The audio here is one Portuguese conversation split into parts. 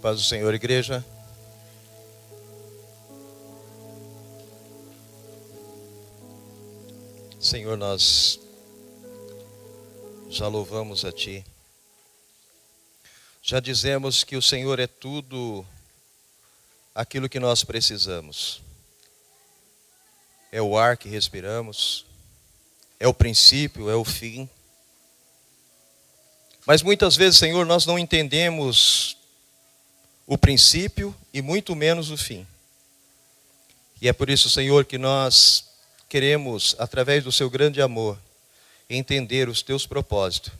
Paz do Senhor, igreja. Senhor, nós já louvamos a Ti. Já dizemos que o Senhor é tudo aquilo que nós precisamos. É o ar que respiramos, é o princípio, é o fim. Mas muitas vezes, Senhor, nós não entendemos o princípio e muito menos o fim. E é por isso, Senhor, que nós queremos, através do Seu grande amor, entender os Teus propósitos.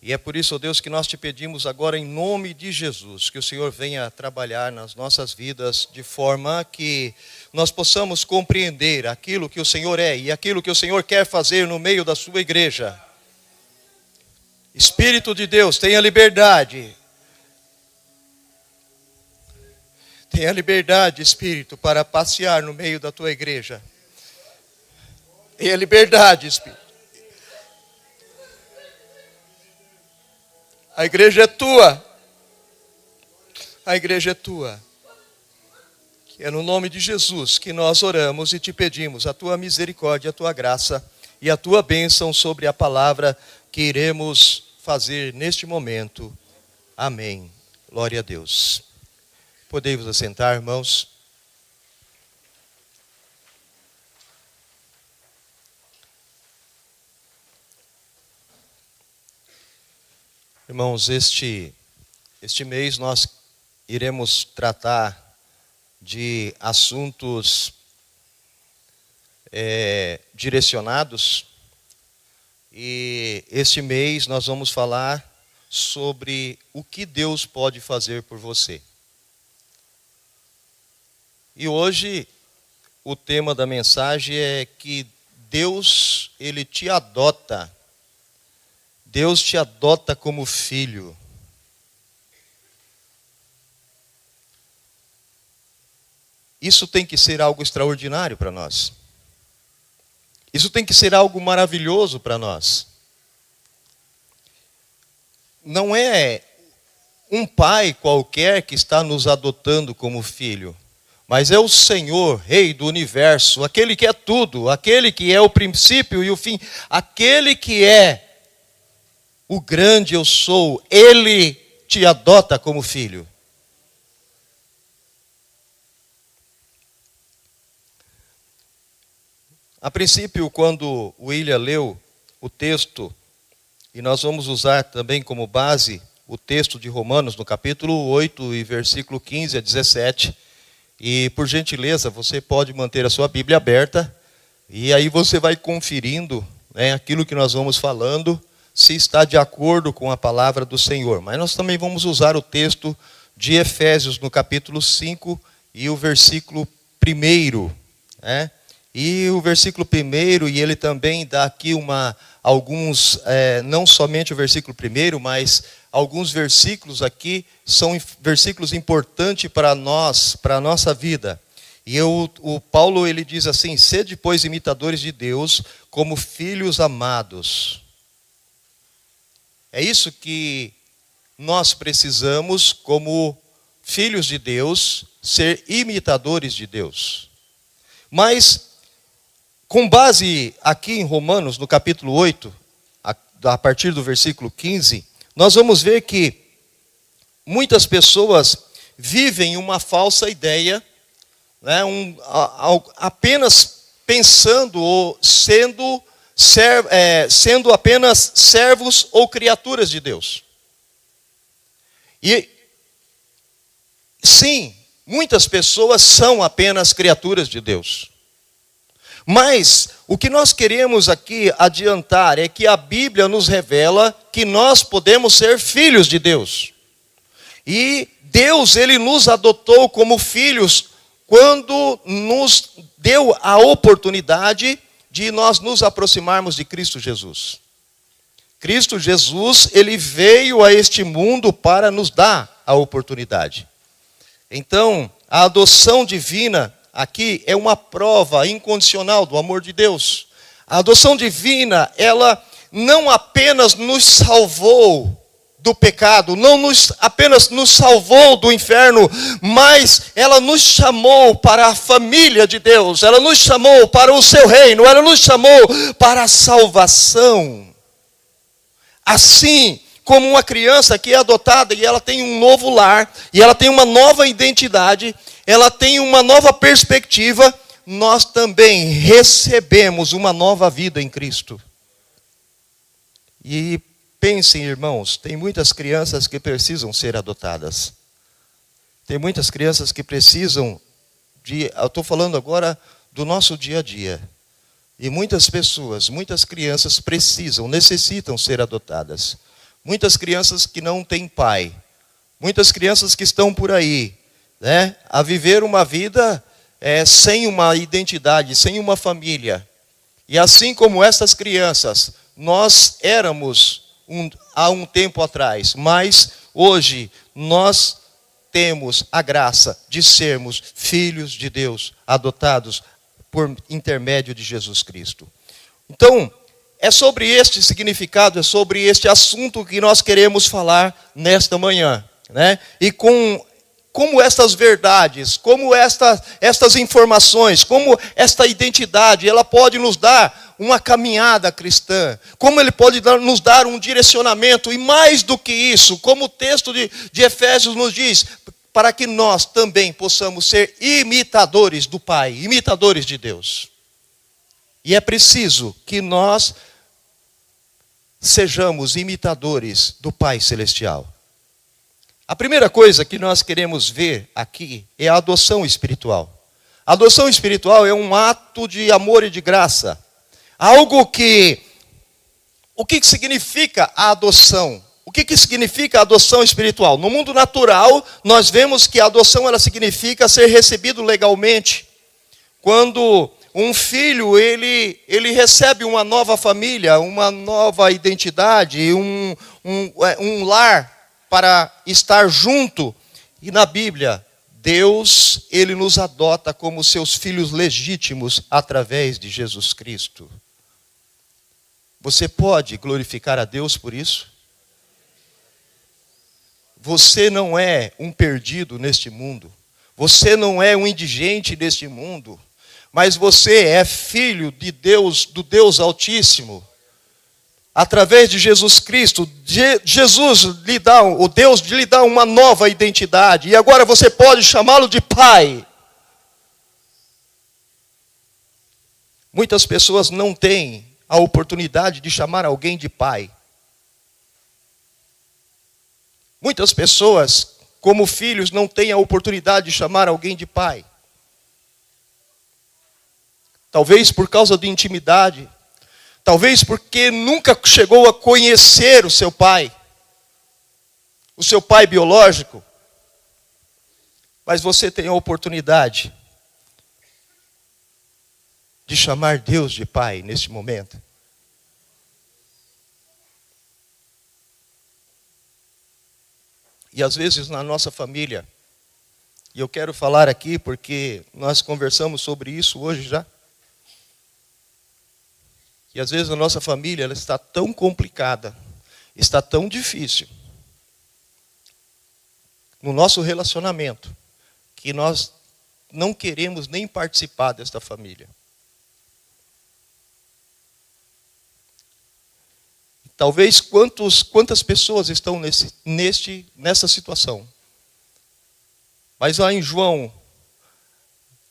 E é por isso, ó Deus, que nós Te pedimos agora em nome de Jesus, que o Senhor venha trabalhar nas nossas vidas de forma que nós possamos compreender aquilo que o Senhor é e aquilo que o Senhor quer fazer no meio da Sua igreja. Espírito de Deus, tenha liberdade. Tenha liberdade, Espírito, para passear no meio da Tua igreja. Tenha liberdade, Espírito. A igreja é Tua. A igreja é Tua. Que é no nome de Jesus que nós oramos e Te pedimos a Tua misericórdia, a Tua graça e a Tua bênção sobre a palavra que iremos fazer neste momento. Amém. Glória a Deus. Podemos assentar, irmãos. Irmãos, este mês nós iremos tratar de assuntos direcionados. E este mês nós vamos falar sobre o que Deus pode fazer por você. E hoje o tema da mensagem é que Deus, Ele te adota. Deus te adota como filho. Isso tem que ser algo extraordinário para nós. Isso tem que ser algo maravilhoso para nós. Não é um pai qualquer que está nos adotando como filho, mas é o Senhor, Rei do universo, aquele que é tudo, aquele que é o princípio e o fim, aquele que é o grande eu sou, Ele te adota como filho. A princípio, quando o William leu o texto, e nós vamos usar também como base o texto de Romanos, no capítulo 8 e versículo 15 a 17, e por gentileza, você pode manter a sua Bíblia aberta, e aí você vai conferindo, né, aquilo que nós vamos falando, se está de acordo com a palavra do Senhor. Mas nós também vamos usar o texto de Efésios, no capítulo 5 e o versículo 1, né? E o versículo 1, e ele também dá aqui alguns, não somente o versículo 1, mas alguns versículos aqui são versículos importantes para nós, para a nossa vida. E o Paulo, ele diz assim: sede, pois, imitadores de Deus, como filhos amados. É isso que nós precisamos, como filhos de Deus, ser imitadores de Deus. Mas, com base aqui em Romanos, no capítulo 8, a partir do versículo 15, nós vamos ver que muitas pessoas vivem uma falsa ideia, né, apenas pensando ou sendo apenas servos ou criaturas de Deus. E sim, muitas pessoas são apenas criaturas de Deus. Mas o que nós queremos aqui adiantar é que a Bíblia nos revela que nós podemos ser filhos de Deus. E Deus, Ele nos adotou como filhos quando nos deu a oportunidade de nós nos aproximarmos de Cristo Jesus. Cristo Jesus, Ele veio a este mundo para nos dar a oportunidade. Então, a adoção divina aqui é uma prova incondicional do amor de Deus. A adoção divina, ela não apenas nos salvou do pecado, não apenas nos salvou do inferno, mas ela nos chamou para a família de Deus, ela nos chamou para o seu reino, ela nos chamou para a salvação. Assim como uma criança que é adotada e ela tem um novo lar, e ela tem uma nova identidade, ela tem uma nova perspectiva, nós também recebemos uma nova vida em Cristo. E pensem, irmãos, tem muitas crianças que precisam ser adotadas. Tem muitas crianças que precisam eu estou falando agora do nosso dia a dia. E muitas pessoas, muitas crianças necessitam ser adotadas. Muitas crianças que não têm pai. Muitas crianças que estão por aí, né, a viver uma vida sem uma identidade, sem uma família. E assim como essas crianças, nós éramos há um tempo atrás, mas hoje nós temos a graça de sermos filhos de Deus, adotados por intermédio de Jesus Cristo. Então, é sobre este significado, é sobre este assunto que nós queremos falar nesta manhã, né? E como estas verdades, como estas informações, como esta identidade, ela pode nos dar uma caminhada cristã, como ele pode nos dar um direcionamento, e mais do que isso, como o texto de Efésios nos diz, para que nós também possamos ser imitadores do Pai, imitadores de Deus. E é preciso que nós sejamos imitadores do Pai Celestial. A primeira coisa que nós queremos ver aqui é a adoção espiritual. A adoção espiritual é um ato de amor e de graça. O que significa a adoção? O que significa a adoção espiritual? No mundo natural, nós vemos que a adoção ela significa ser recebido legalmente. Quando um filho ele recebe uma nova família, uma nova identidade, um lar para estar junto. E na Bíblia, Deus, ele nos adota como seus filhos legítimos através de Jesus Cristo. Você pode glorificar a Deus por isso? Você não é um perdido neste mundo. Você não é um indigente neste mundo. Mas você é filho de Deus, do Deus Altíssimo. Através de Jesus Cristo, Deus lhe dá uma nova identidade. E agora você pode chamá-lo de Pai. Muitas pessoas não têm a oportunidade de chamar alguém de Pai. Muitas pessoas, como filhos, não têm a oportunidade de chamar alguém de Pai. Talvez por causa de intimidade. Talvez porque nunca chegou a conhecer o seu pai biológico. Mas você tem a oportunidade de chamar Deus de Pai neste momento. E às vezes na nossa família, e eu quero falar aqui porque nós conversamos sobre isso hoje já. E às vezes a nossa família ela está tão complicada, está tão difícil no nosso relacionamento, que nós não queremos nem participar desta família. Talvez quantas pessoas estão nessa situação. Mas lá em João,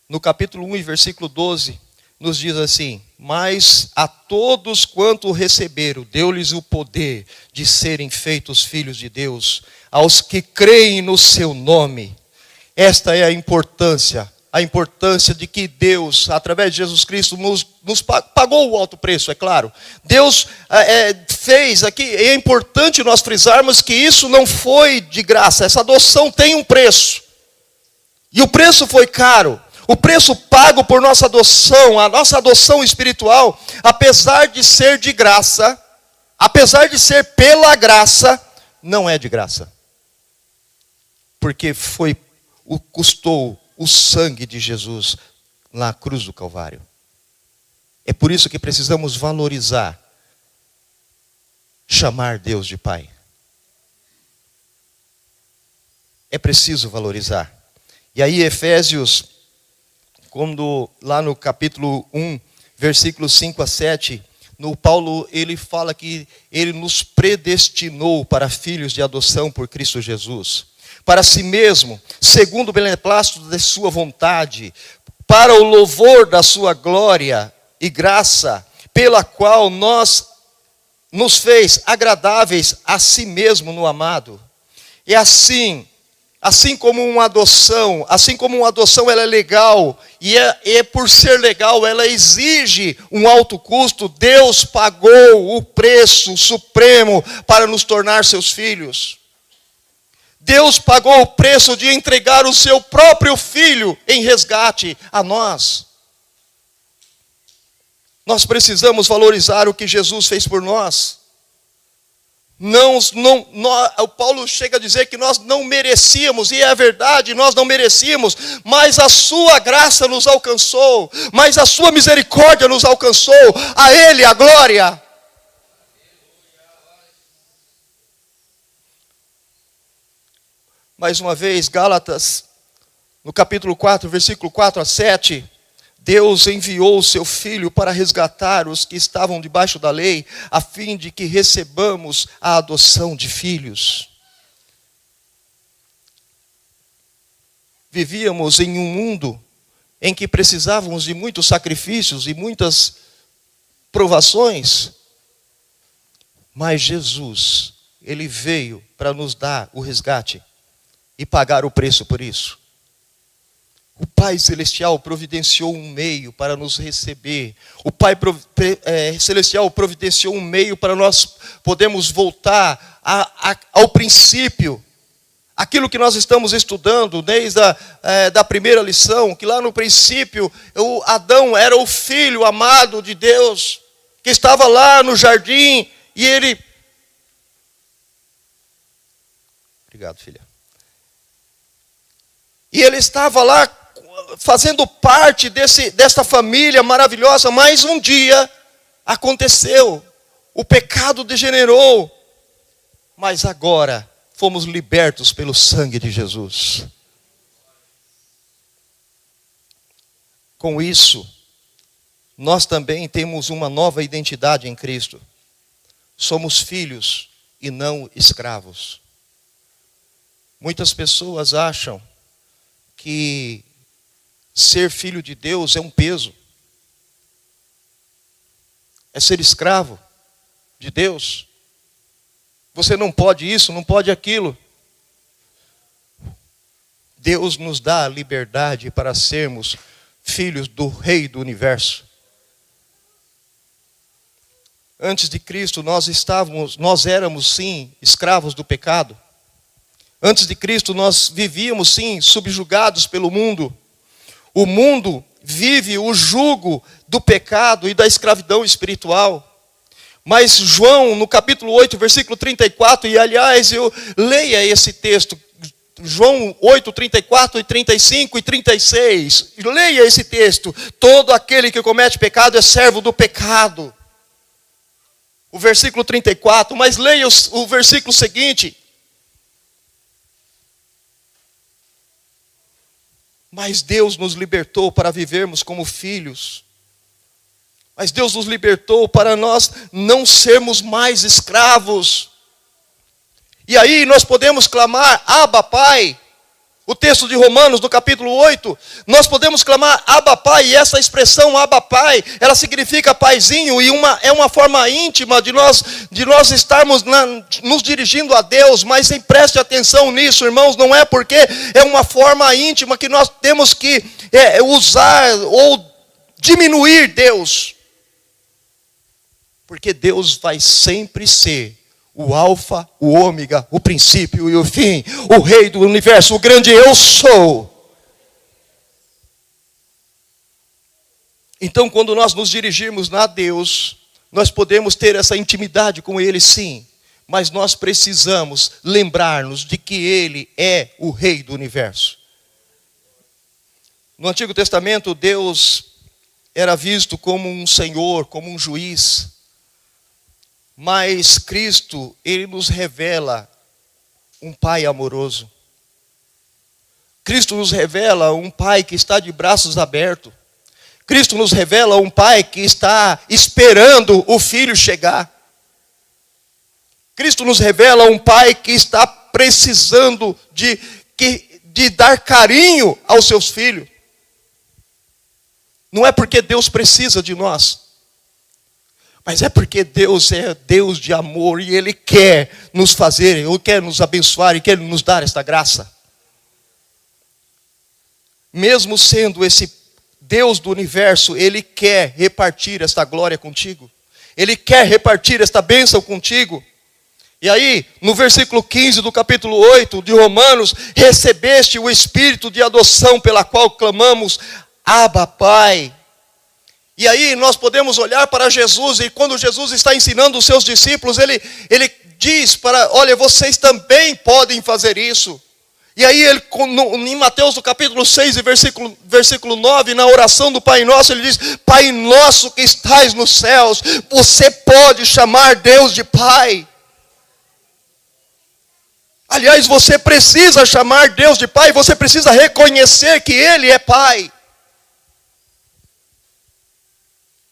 no capítulo 1 e versículo 12, nos diz assim: mas a todos quanto receberam, deu-lhes o poder de serem feitos filhos de Deus, aos que creem no seu nome. Esta é a importância de que Deus, através de Jesus Cristo, nos pagou o alto preço, é claro. Deus fez aqui, é importante nós frisarmos que isso não foi de graça, essa adoção tem um preço. E o preço foi caro. O preço pago por nossa adoção, a nossa adoção espiritual, apesar de ser de graça, apesar de ser pela graça, não é de graça. Porque custou o sangue de Jesus na cruz do Calvário. É por isso que precisamos valorizar, chamar Deus de Pai. é preciso valorizar. E aí Efésios, quando lá no capítulo 1, versículos 5 a 7, no Paulo ele fala que ele nos predestinou para filhos de adoção por Cristo Jesus, para si mesmo, segundo o beneplácito de sua vontade, para o louvor da sua glória e graça, pela qual nos fez agradáveis a si mesmo no amado. E assim como uma adoção ela é legal, e por ser legal, ela exige um alto custo, Deus pagou o preço supremo para nos tornar seus filhos. Deus pagou o preço de entregar o seu próprio filho em resgate a nós. Nós precisamos valorizar o que Jesus fez por nós. O Paulo chega a dizer que nós não merecíamos, e é verdade, nós não merecíamos, mas a sua graça nos alcançou, mas a sua misericórdia nos alcançou, a Ele a glória. Mais uma vez, Gálatas, no capítulo 4, versículo 4 a 7, Deus enviou o seu Filho para resgatar os que estavam debaixo da lei, a fim de que recebamos a adoção de filhos. Vivíamos em um mundo em que precisávamos de muitos sacrifícios e muitas provações, mas Jesus, Ele veio para nos dar o resgate e pagar o preço por isso. O Pai Celestial providenciou um meio para nos receber. O Pai Celestial providenciou um meio para nós podermos voltar ao princípio. Aquilo que nós estamos estudando desde da primeira lição, que lá no princípio, Adão era o filho amado de Deus, que estava lá no jardim, e ele... Obrigado, filha. E ele estava lá fazendo parte desta família maravilhosa, mas um dia aconteceu, o pecado degenerou, mas agora fomos libertos pelo sangue de Jesus. Com isso, nós também temos uma nova identidade em Cristo. Somos filhos e não escravos. Muitas pessoas acham que ser filho de Deus é um peso. É ser escravo de Deus. Você não pode isso, não pode aquilo. Deus nos dá a liberdade para sermos filhos do Rei do Universo. Antes de Cristo, nós éramos sim escravos do pecado. Antes de Cristo, nós vivíamos sim subjugados pelo mundo. O mundo vive o jugo do pecado e da escravidão espiritual. Mas João, no capítulo 8, versículo 34, e aliás, leia esse texto, João 8, 34 e 35 e 36. Leia esse texto. Todo aquele que comete pecado é servo do pecado. O versículo 34, mas leia o versículo seguinte. Mas Deus nos libertou para vivermos como filhos. Mas Deus nos libertou para nós não sermos mais escravos. E aí nós podemos clamar, Abba, Pai. O texto de Romanos, no capítulo 8, nós podemos clamar, Abba, Pai. E essa expressão, Abba, Pai, ela significa paizinho. E é uma forma íntima de nós estarmos nos dirigindo a Deus. Mas preste atenção nisso, irmãos. Não é porque é uma forma íntima que nós temos que usar ou diminuir Deus. Porque Deus vai sempre ser o alfa, o ômega, o princípio e o fim, o Rei do universo, o grande eu sou. Então, quando nós nos dirigirmos a Deus, nós podemos ter essa intimidade com Ele, sim. Mas nós precisamos lembrar-nos de que Ele é o Rei do universo. No Antigo Testamento, Deus era visto como um Senhor, como um juiz. Mas Cristo, Ele nos revela um Pai amoroso. Cristo nos revela um Pai que está de braços abertos. Cristo nos revela um Pai que está esperando o Filho chegar. Cristo nos revela um Pai que está precisando de dar carinho aos seus filhos. Não é porque Deus precisa de nós, mas é porque Deus é Deus de amor e Ele quer nos fazer, Ele quer nos abençoar e quer nos dar esta graça. Mesmo sendo esse Deus do universo, Ele quer repartir esta glória contigo. Ele quer repartir esta bênção contigo. E aí, no versículo 15 do capítulo 8 de Romanos, recebeste o Espírito de adoção pela qual clamamos, Abba, Pai. E aí nós podemos olhar para Jesus, e quando Jesus está ensinando os seus discípulos, ele diz olha, vocês também podem fazer isso. E aí em Mateus no capítulo 6 e versículo 9, na oração do Pai Nosso, ele diz, Pai nosso que estais nos céus, você pode chamar Deus de Pai. Aliás, você precisa chamar Deus de Pai, você precisa reconhecer que Ele é Pai.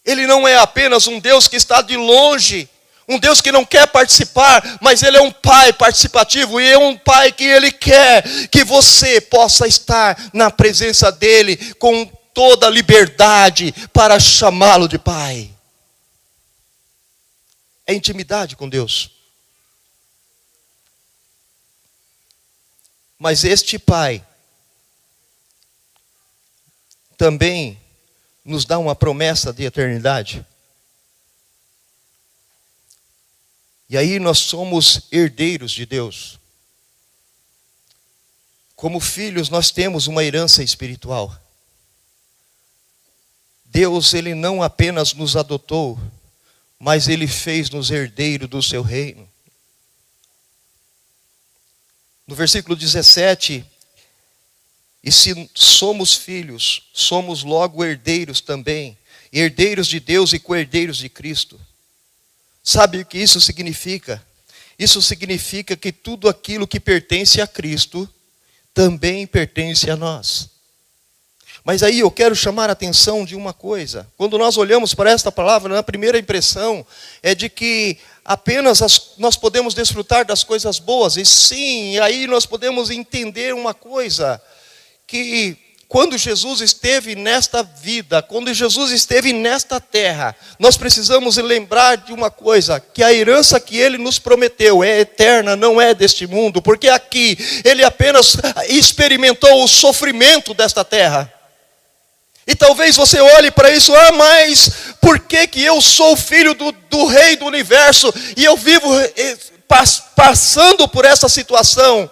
Ele não é apenas um Deus que está de longe, um Deus que não quer participar, mas Ele é um Pai participativo, e é um Pai que Ele quer que você possa estar na presença dEle com toda a liberdade para chamá-lo de Pai. É intimidade com Deus. Mas este Pai também nos dá uma promessa de eternidade. E aí nós somos herdeiros de Deus. Como filhos, nós temos uma herança espiritual. Deus, Ele não apenas nos adotou, mas Ele fez-nos herdeiros do seu reino. No versículo 17, e se somos filhos, somos logo herdeiros também, herdeiros de Deus e co-herdeiros de Cristo. Sabe o que isso significa? Isso significa que tudo aquilo que pertence a Cristo também pertence a nós. Mas aí eu quero chamar a atenção de uma coisa. Quando nós olhamos para esta palavra, a primeira impressão é de que apenas nós podemos desfrutar das coisas boas. E sim, aí nós podemos entender uma coisa, que quando Jesus esteve nesta vida, quando Jesus esteve nesta terra, nós precisamos lembrar de uma coisa, que a herança que Ele nos prometeu é eterna, não é deste mundo, porque aqui Ele apenas experimentou o sofrimento desta terra. E talvez você olhe para isso, mas por que eu sou filho do Rei do Universo e eu vivo passando por essa situação?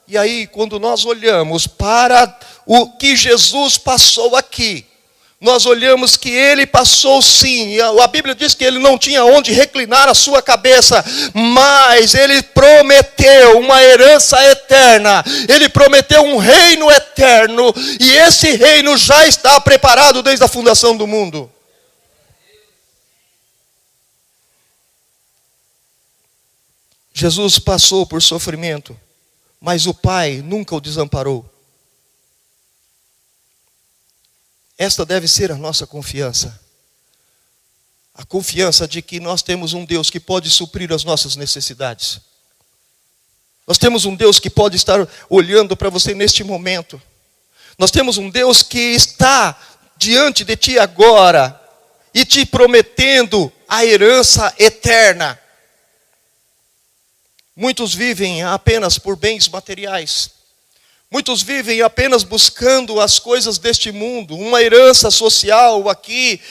E aí, quando nós olhamos para o que Jesus passou aqui, nós olhamos que Ele passou sim, a Bíblia diz que Ele não tinha onde reclinar a sua cabeça, mas Ele prometeu uma herança eterna, Ele prometeu um reino eterno, e esse reino já está preparado desde a fundação do mundo. Jesus passou por sofrimento, mas o Pai nunca o desamparou. Esta deve ser a nossa confiança. A confiança de que nós temos um Deus que pode suprir as nossas necessidades. Nós temos um Deus que pode estar olhando para você neste momento. Nós temos um Deus que está diante de ti agora e te prometendo a herança eterna. Muitos vivem apenas por bens materiais. Muitos vivem apenas buscando as coisas deste mundo, uma herança social aqui,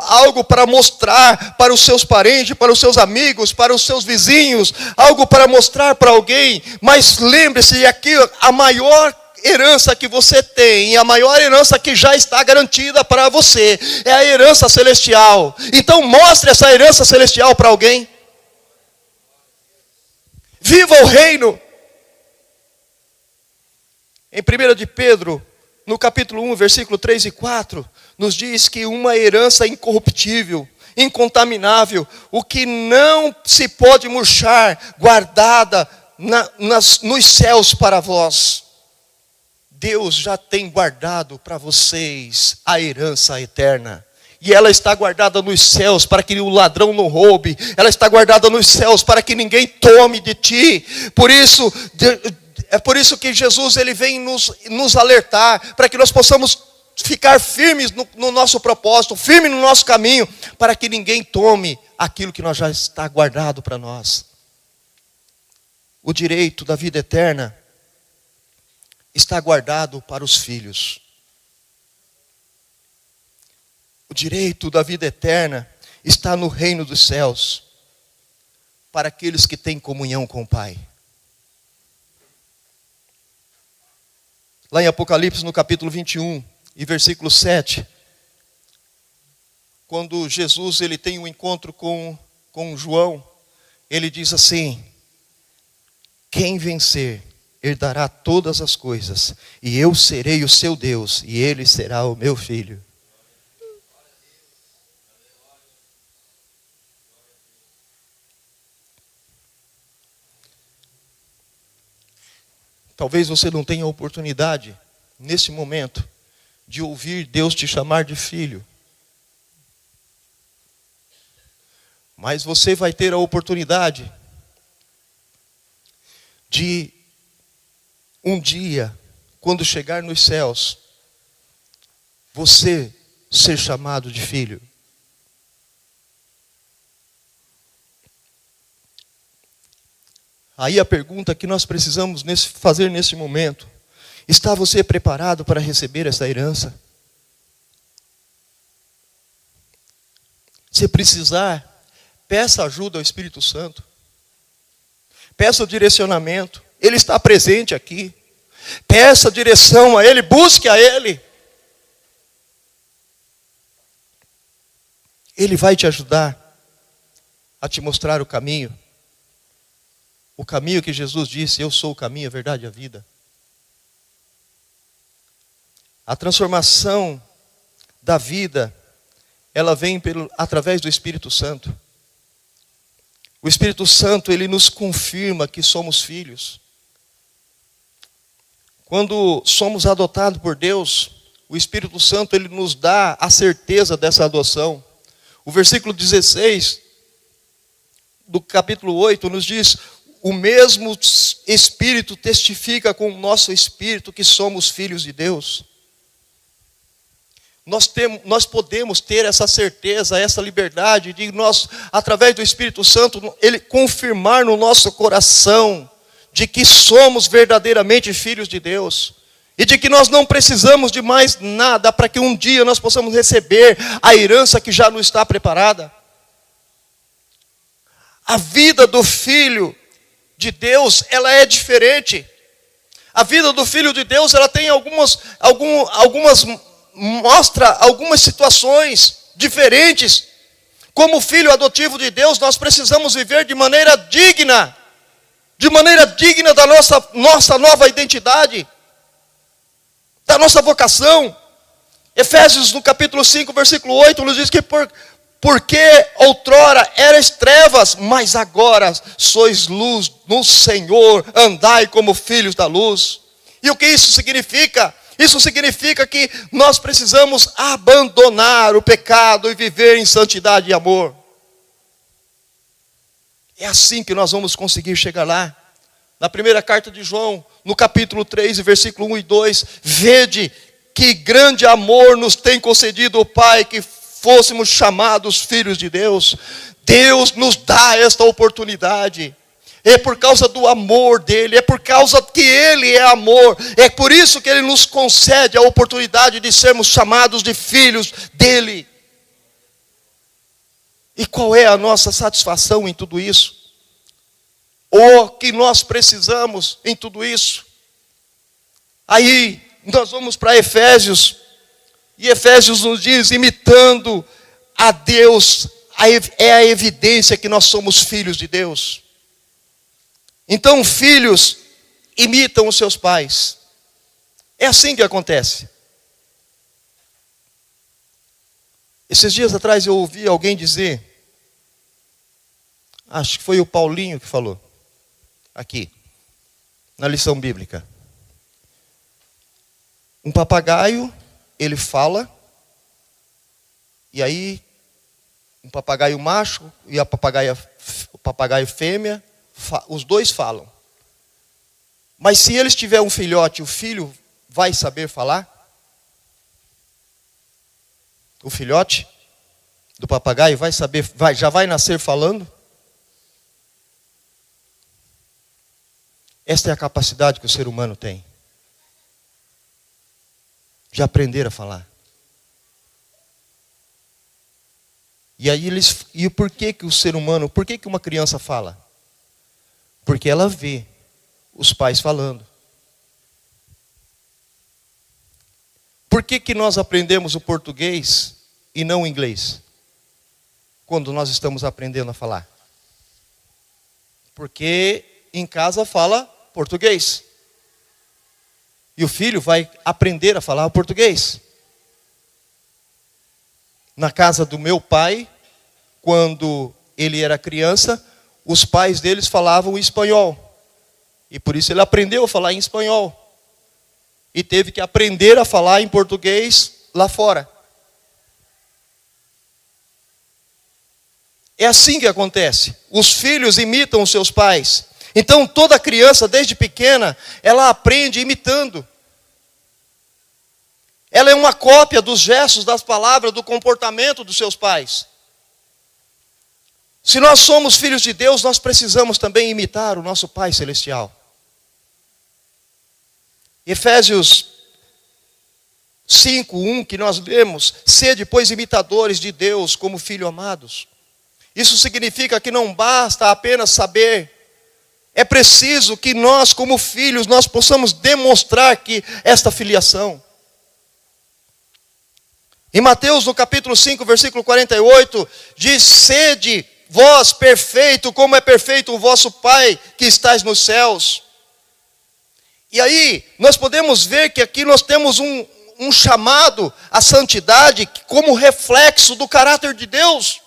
algo para mostrar para os seus parentes, para os seus amigos, para os seus vizinhos, algo para mostrar para alguém. Mas lembre-se, aqui a maior herança que você tem, a maior herança que já está garantida para você, é a herança celestial. Então mostre essa herança celestial para alguém. Viva o reino. Em 1 de Pedro, no capítulo 1, versículo 3 e 4, nos diz que uma herança incorruptível, incontaminável, o que não se pode murchar, guardada nos céus para vós. Deus já tem guardado para vocês a herança eterna. E ela está guardada nos céus para que o ladrão não roube. Ela está guardada nos céus para que ninguém tome de ti. É por isso que Jesus ele vem nos alertar, para que nós possamos ficar firmes no nosso propósito, firmes no nosso caminho, para que ninguém tome aquilo que nós já está guardado para nós. O direito da vida eterna está guardado para os filhos. O direito da vida eterna está no reino dos céus, para aqueles que têm comunhão com o Pai. Lá em Apocalipse, no capítulo 21, e versículo 7, quando Jesus ele tem um encontro com João, ele diz assim: quem vencer herdará todas as coisas, e eu serei o seu Deus, e ele será o meu filho. Talvez você não tenha a oportunidade, nesse momento, de ouvir Deus te chamar de filho. Mas você vai ter a oportunidade de, um dia, quando chegar nos céus, você ser chamado de filho. Aí a pergunta que nós precisamos fazer nesse momento: está você preparado para receber essa herança? Se precisar, peça ajuda ao Espírito Santo. Peça o direcionamento. Ele está presente aqui. Peça direção a Ele, busque a Ele. Ele vai te ajudar a te mostrar o caminho. O caminho que Jesus disse: eu sou o caminho, a verdade e a vida. A transformação da vida, ela vem através do Espírito Santo. O Espírito Santo, ele nos confirma que somos filhos. Quando somos adotados por Deus, o Espírito Santo, ele nos dá a certeza dessa adoção. O versículo 16 do capítulo 8 nos diz: o mesmo Espírito testifica com o nosso espírito que somos filhos de Deus. Nós podemos ter essa certeza, essa liberdade de nós, através do Espírito Santo, Ele confirmar no nosso coração de que somos verdadeiramente filhos de Deus. E de que nós não precisamos de mais nada para que um dia nós possamos receber a herança que já nos está preparada. A vida do filho de Deus, ela é diferente. A vida do filho de Deus, ela tem mostra algumas situações diferentes. Como filho adotivo de Deus, nós precisamos viver de maneira digna da nossa nova identidade, da nossa vocação. Efésios no capítulo 5, versículo 8, nos diz que porque outrora erais trevas, mas agora sois luz no Senhor, andai como filhos da luz. E o que isso significa? Isso significa que nós precisamos abandonar o pecado e viver em santidade e amor. É assim que nós vamos conseguir chegar lá. Na primeira carta de João, no capítulo 3, versículo 1 e 2, vede que grande amor nos tem concedido o Pai, que fôssemos chamados filhos de Deus. Deus nos dá esta oportunidade. É por causa do amor dele, é por causa que ele é amor, é por isso que ele nos concede a oportunidade de sermos chamados de filhos dele. E qual é a nossa satisfação em tudo isso? O que nós precisamos em tudo isso? Aí nós vamos para Efésios, e Efésios nos diz: imitando a Deus, é a evidência que nós somos filhos de Deus. Então, filhos imitam os seus pais. É assim que acontece. Esses dias atrás eu ouvi alguém dizer, acho que foi o Paulinho que falou, aqui, na lição bíblica. Um papagaio, ele fala, e aí um papagaio macho e o papagaio fêmea, os dois falam. Mas se eles tiverem um filhote, o filho vai saber falar? O filhote do papagaio vai saber, já vai nascer falando? Esta é a capacidade que o ser humano tem. De aprender a falar. E aí por que o ser humano, por que uma criança fala? Porque ela vê os pais falando. Por que nós aprendemos o português e não o inglês? Quando nós estamos aprendendo a falar. Porque em casa fala português. E o filho vai aprender a falar o português. Na casa do meu pai, quando ele era criança, os pais deles falavam espanhol. E por isso ele aprendeu a falar em espanhol. E teve que aprender a falar em português lá fora. É assim que acontece. Os filhos imitam os seus pais. Então toda criança, desde pequena, ela aprende imitando. Ela é uma cópia dos gestos, das palavras, do comportamento dos seus pais. Se nós somos filhos de Deus, nós precisamos também imitar o nosso Pai Celestial. Efésios 5:1, que nós lemos: sede, pois, imitadores de Deus como filhos amados. Isso significa que não basta apenas saber. É preciso que nós, como filhos, nós possamos demonstrar que esta filiação. Em Mateus, no capítulo 5, versículo 48, diz: sede vós perfeito, como é perfeito o vosso Pai que estais nos céus. E aí, nós podemos ver que aqui nós temos um chamado à santidade como reflexo do caráter de Deus.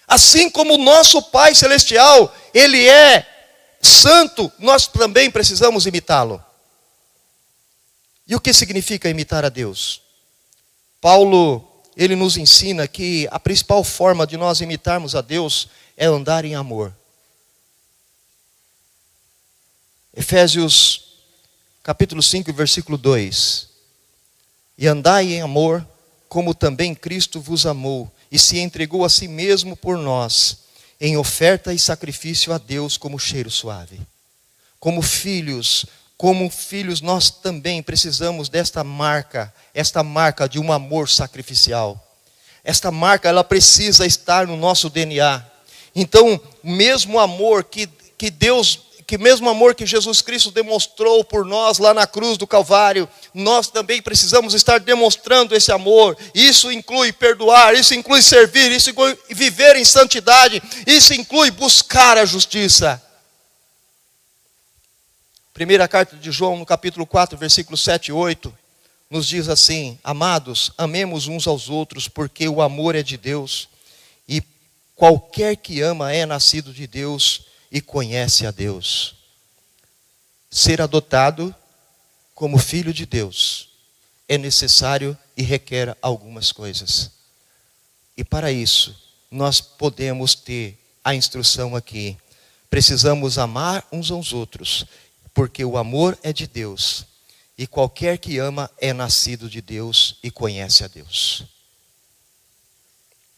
Assim como o nosso Pai Celestial, Ele é santo, nós também precisamos imitá-lo. E o que significa imitar a Deus? Paulo, ele nos ensina que a principal forma de nós imitarmos a Deus é andar em amor. Efésios capítulo 5, versículo 2. E andai em amor, como também Cristo vos amou, e se entregou a si mesmo por nós, em oferta e sacrifício a Deus como cheiro suave. Como filhos nós também precisamos desta marca, esta marca de um amor sacrificial. Esta marca, ela precisa estar no nosso DNA. Então, o mesmo amor que Jesus Cristo demonstrou por nós lá na cruz do Calvário, nós também precisamos estar demonstrando esse amor. Isso inclui perdoar, isso inclui servir, isso inclui viver em santidade, isso inclui buscar a justiça. Primeira carta de João, no capítulo 4, versículos 7 e 8, nos diz assim: amados, amemos uns aos outros, porque o amor é de Deus, e qualquer que ama é nascido de Deus e conhece a Deus. Ser adotado como filho de Deus é necessário e requer algumas coisas. E para isso, nós podemos ter a instrução aqui. Precisamos amar uns aos outros, porque o amor é de Deus, e qualquer que ama é nascido de Deus e conhece a Deus.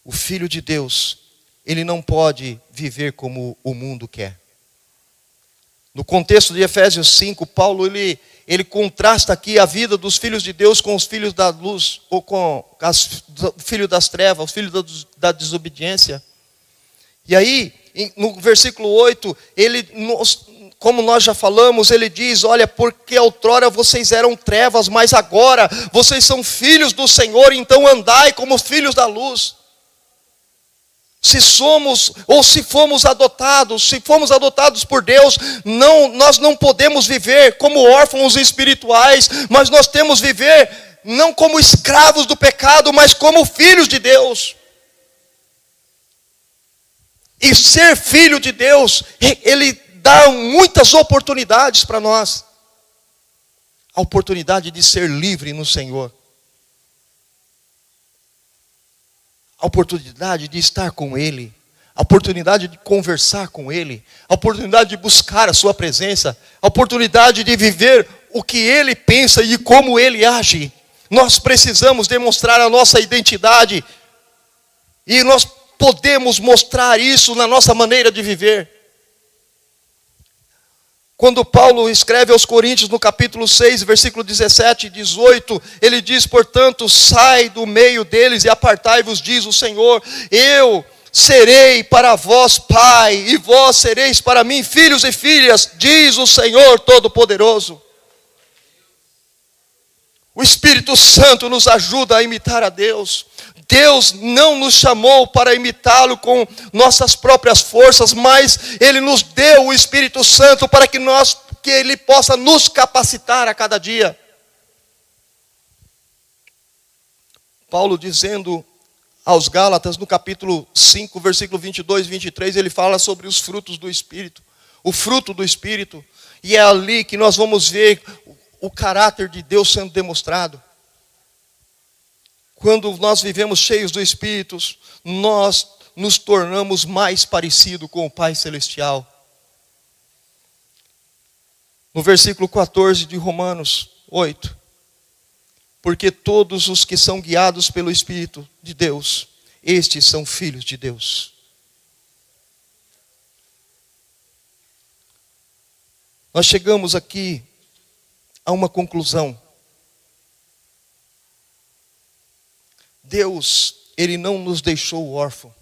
O Filho de Deus, ele não pode viver como o mundo quer. No contexto de Efésios 5, Paulo ele contrasta aqui a vida dos filhos de Deus com os filhos da luz, ou com o filho das trevas, os filhos da desobediência. E aí, no versículo 8, como nós já falamos, ele diz: olha, porque outrora vocês eram trevas, mas agora vocês são filhos do Senhor, então andai como filhos da luz. Se somos, ou se fomos adotados por Deus, nós não podemos viver como órfãos espirituais, mas nós temos que viver não como escravos do pecado, mas como filhos de Deus. E ser filho de Deus, ele dá muitas oportunidades para nós. a oportunidade de ser livre no Senhor. A oportunidade de estar com Ele. A oportunidade de conversar com Ele. A oportunidade de buscar a sua presença. A oportunidade de viver o que Ele pensa e como Ele age. Nós precisamos demonstrar a nossa identidade. E nós podemos mostrar isso na nossa maneira de viver. Quando Paulo escreve aos Coríntios, no capítulo 6, versículo 17 e 18, ele diz, portanto, sai do meio deles e apartai-vos, diz o Senhor, eu serei para vós pai, e vós sereis para mim filhos e filhas, diz o Senhor Todo-Poderoso. O Espírito Santo nos ajuda a imitar a Deus. Deus não nos chamou para imitá-lo com nossas próprias forças, mas Ele nos deu o Espírito Santo para que Ele possa nos capacitar a cada dia. Paulo dizendo aos Gálatas, no capítulo 5, versículo 22 e 23, ele fala sobre os frutos do Espírito, o fruto do Espírito, e é ali que nós vamos ver o caráter de Deus sendo demonstrado. Quando nós vivemos cheios do Espírito, nós nos tornamos mais parecidos com o Pai Celestial. No versículo 14 de Romanos 8. Porque todos os que são guiados pelo Espírito de Deus, estes são filhos de Deus. Nós chegamos aqui a uma conclusão. Deus, Ele não nos deixou órfãos,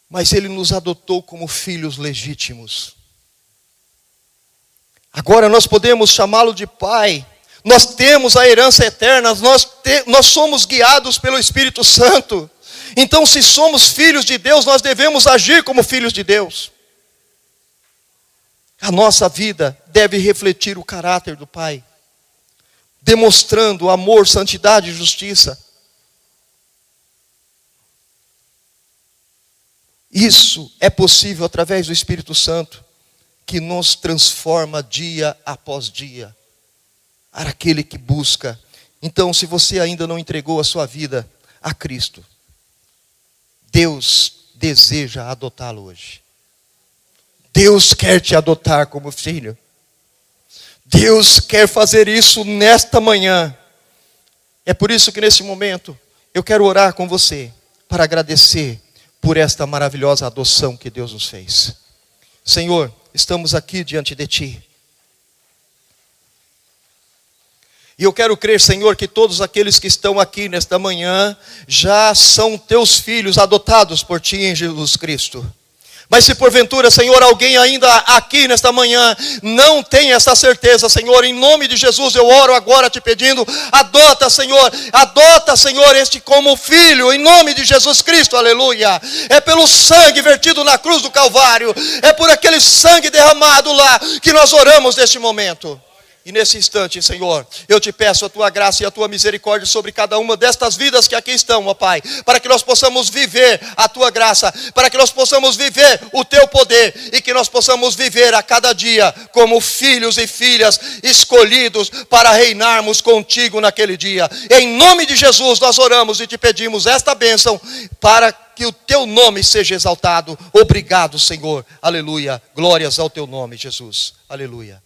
mas Ele nos adotou como filhos legítimos. Agora nós podemos chamá-lo de Pai, nós temos a herança eterna, nós somos guiados pelo Espírito Santo. Então, se somos filhos de Deus, nós devemos agir como filhos de Deus. A nossa vida deve refletir o caráter do Pai, demonstrando amor, santidade e justiça. Isso é possível através do Espírito Santo, que nos transforma dia após dia, para aquele que busca. Então, se você ainda não entregou a sua vida a Cristo, Deus deseja adotá-lo hoje. Deus quer te adotar como filho. Deus quer fazer isso nesta manhã. É por isso que nesse momento eu quero orar com você para agradecer por esta maravilhosa adoção que Deus nos fez. Senhor, estamos aqui diante de Ti. E eu quero crer, Senhor, que todos aqueles que estão aqui nesta manhã já são Teus filhos adotados por Ti em Jesus Cristo. Mas se porventura, Senhor, alguém ainda aqui nesta manhã não tem essa certeza, Senhor, em nome de Jesus eu oro agora te pedindo, adota, Senhor, este como filho, em nome de Jesus Cristo, aleluia. É pelo sangue vertido na cruz do Calvário, é por aquele sangue derramado lá que nós oramos neste momento. E nesse instante, Senhor, eu te peço a Tua graça e a Tua misericórdia sobre cada uma destas vidas que aqui estão, ó Pai, para que nós possamos viver a Tua graça, para que nós possamos viver o Teu poder e que nós possamos viver a cada dia como filhos e filhas escolhidos para reinarmos contigo naquele dia. Em nome de Jesus nós oramos e te pedimos esta bênção para que o Teu nome seja exaltado. Obrigado, Senhor. Aleluia. Glórias ao Teu nome, Jesus. Aleluia.